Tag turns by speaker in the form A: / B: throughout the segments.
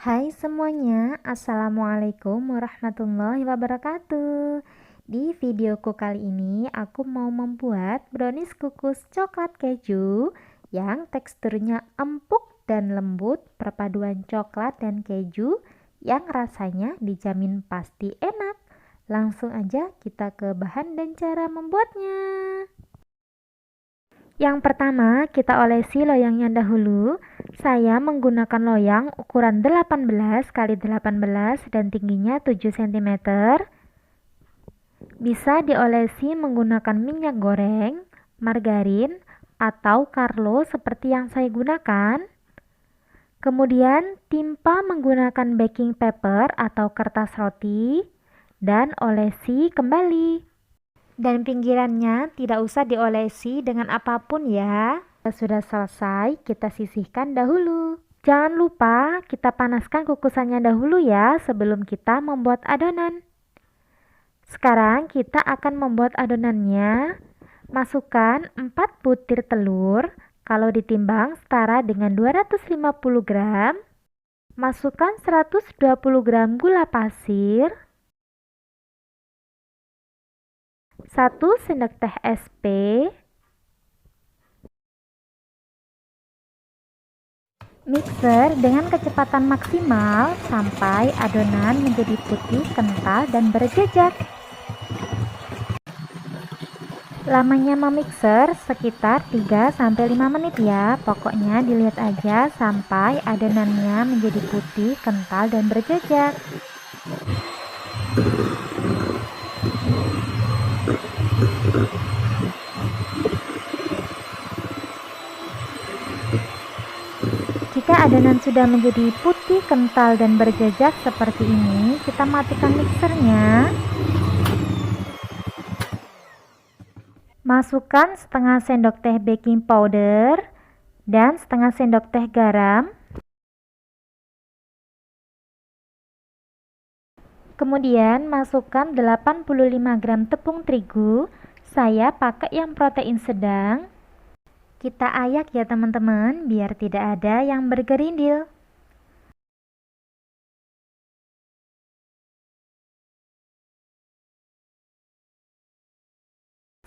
A: Hai semuanya, Assalamualaikum warahmatullahi wabarakatuh. Di videoku kali ini aku mau membuat brownies kukus coklat keju yang teksturnya empuk dan lembut, perpaduan coklat dan keju yang rasanya dijamin pasti enak. Langsung aja kita ke bahan dan cara membuatnya. Yang pertama, kita olesi loyangnya dahulu. Saya menggunakan loyang ukuran 18 kali 18 dan tingginya 7 cm. Bisa diolesi menggunakan minyak goreng, margarin, atau Carlo seperti yang saya gunakan. Kemudian timpa menggunakan baking paper atau kertas roti dan olesi kembali. Dan pinggirannya tidak usah diolesi dengan apapun ya. Sudah selesai, kita sisihkan dahulu. Jangan lupa kita panaskan kukusannya dahulu ya sebelum kita membuat adonan. Sekarang kita akan membuat adonannya. Masukkan 4 butir telur, kalau ditimbang setara dengan 250 gram. Masukkan 120 gram gula pasir, 1 sendok teh SP, mixer dengan kecepatan maksimal sampai adonan menjadi putih, kental, dan berjejak. Lamanya memixer sekitar 3-5 menit ya. Pokoknya dilihat aja sampai adonannya menjadi putih, kental, dan berjejak. Jika adonan sudah menjadi putih, kental, dan berjejak seperti ini, kita matikan mixernya. Masukkan setengah sendok teh baking powder dan setengah sendok teh garam. Kemudian masukkan 85 gram tepung terigu. Saya pakai yang protein sedang. Kita ayak ya teman-teman, biar tidak ada yang bergerindil.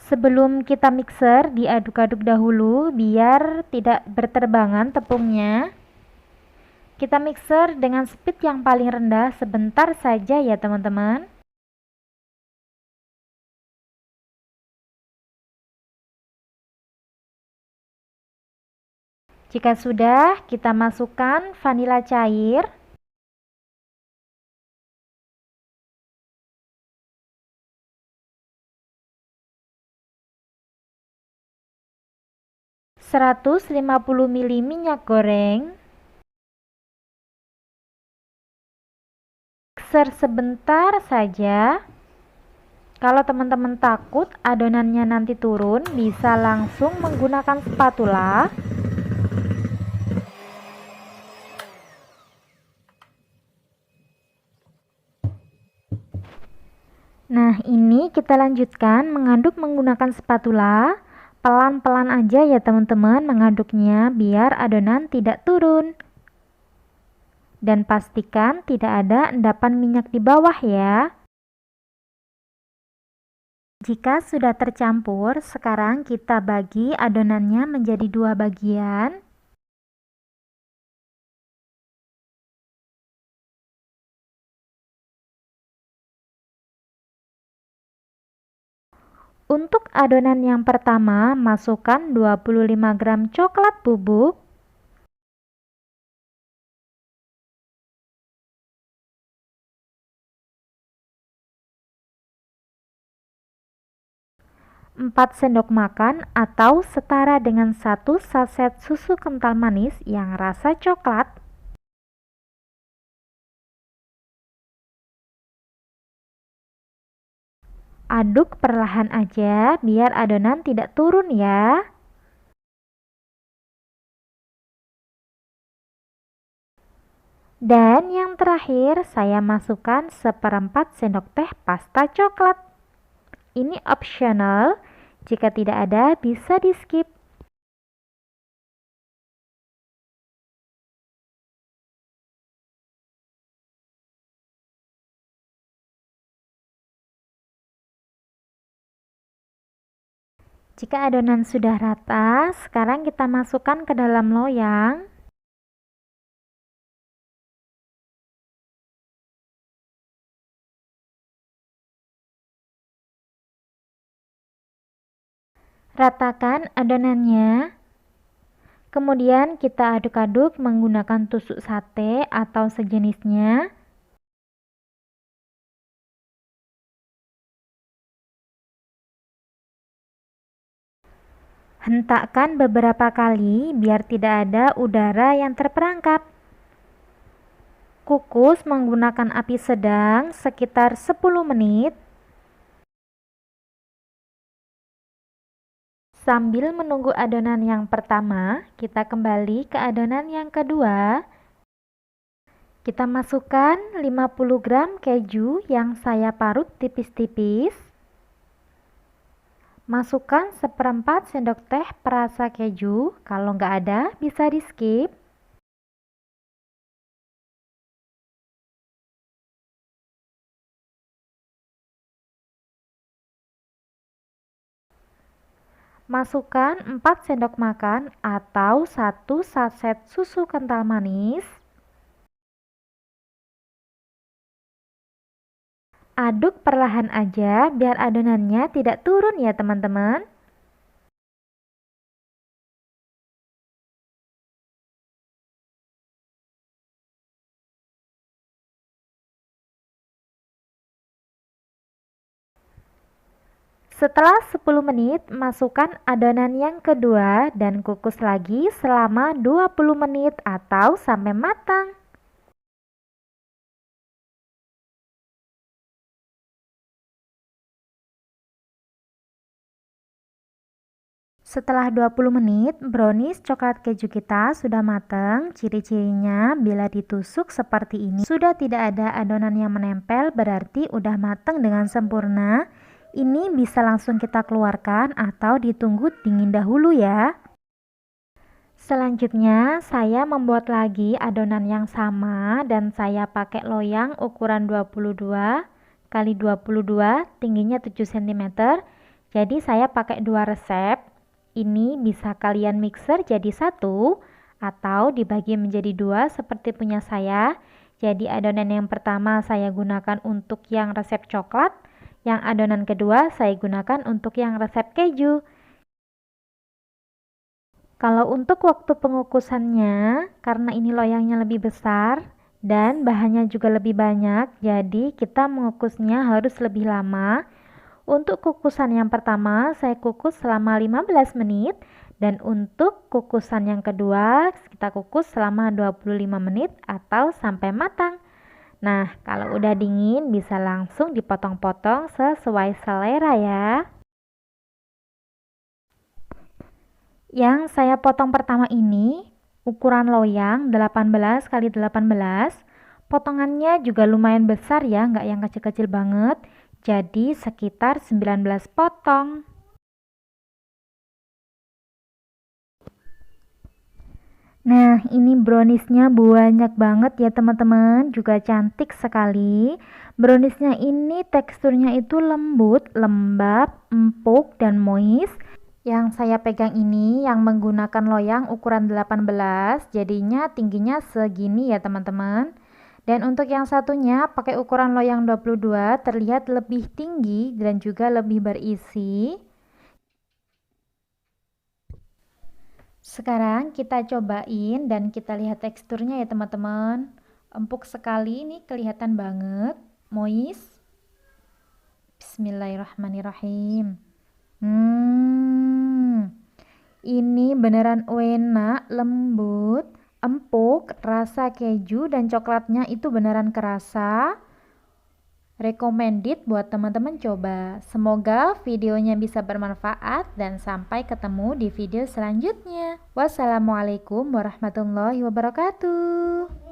A: Sebelum kita mixer, diaduk-aduk dahulu biar tidak berterbangan tepungnya. Kita mixer dengan speed yang paling rendah sebentar saja ya teman-teman. Jika sudah, kita masukkan vanila cair. Seratus 150 ml minyak goreng. Mixer sebentar saja. Kalau teman-teman takut adonannya nanti turun, bisa langsung menggunakan spatula. Nah, ini kita lanjutkan mengaduk menggunakan spatula. Pelan-pelan aja ya teman-teman mengaduknya biar adonan tidak turun. Dan pastikan tidak ada endapan minyak di bawah ya. Jika sudah tercampur, sekarang kita bagi adonannya menjadi 2 bagian. Untuk adonan yang pertama, masukkan 25 gram coklat bubuk, 4 sendok makan atau setara dengan 1 saset susu kental manis yang rasa coklat. Aduk perlahan aja biar adonan tidak turun ya. Dan yang terakhir saya masukkan 1/4 sendok teh pasta coklat. Ini optional, jika tidak ada bisa di skip. Jika adonan sudah rata, sekarang kita masukkan ke dalam loyang. Ratakan adonannya. Kemudian kita aduk-aduk menggunakan tusuk sate atau sejenisnya. Hentakkan beberapa kali biar tidak ada udara yang terperangkap. Kukus menggunakan api sedang sekitar 10 menit. Sambil menunggu adonan yang pertama, kita kembali ke adonan yang kedua. Kita masukkan 50 gram keju yang saya parut tipis-tipis. Masukkan 1/4 sendok teh perasa keju, kalau nggak ada bisa di skip. Masukkan 4 sendok makan atau 1 saset susu kental manis. Aduk perlahan aja biar adonannya tidak turun ya teman-teman. Setelah 10 menit, masukkan adonan yang kedua dan kukus lagi selama 20 menit atau sampai matang. Setelah 20 menit, brownies coklat keju kita sudah matang. Ciri-cirinya bila ditusuk seperti ini, sudah tidak ada adonan yang menempel, berarti udah matang dengan sempurna. Ini bisa langsung kita keluarkan atau ditunggu dingin dahulu ya. Selanjutnya, saya membuat lagi adonan yang sama dan saya pakai loyang ukuran 22 x 22, tingginya 7 cm. Jadi saya pakai 2 resep. Ini bisa kalian mixer jadi satu atau dibagi menjadi 2 seperti punya saya. Jadi adonan yang pertama saya gunakan untuk yang resep coklat, yang adonan kedua saya gunakan untuk yang resep keju. Kalau untuk waktu pengukusannya, karena ini loyangnya lebih besar dan bahannya juga lebih banyak, jadi kita mengukusnya harus lebih lama. Untuk kukusan yang pertama, saya kukus selama 15 menit dan untuk kukusan yang kedua, kita kukus selama 25 menit atau sampai matang. Nah, kalau udah dingin bisa langsung dipotong-potong sesuai selera ya. Yang saya potong pertama ini ukuran loyang 18 x 18. Potongannya juga lumayan besar ya, nggak yang kecil-kecil banget. Jadi sekitar 19 potong. Nah, ini browniesnya banyak banget ya teman-teman, juga cantik sekali. Browniesnya ini teksturnya itu lembut, lembab, empuk, dan moist. Yang saya pegang ini yang menggunakan loyang ukuran 18, jadinya tingginya segini ya teman-teman. Dan untuk yang satunya pakai ukuran loyang 22, terlihat lebih tinggi dan juga lebih berisi. Sekarang kita cobain dan kita lihat teksturnya ya teman-teman. Empuk sekali, ini kelihatan banget, moist. Bismillahirrahmanirrahim. Ini beneran enak, lembut, empuk, rasa keju dan coklatnya itu beneran kerasa. Recommended buat teman-teman coba. Semoga videonya bisa bermanfaat dan sampai ketemu di video selanjutnya. Wassalamualaikum warahmatullahi wabarakatuh.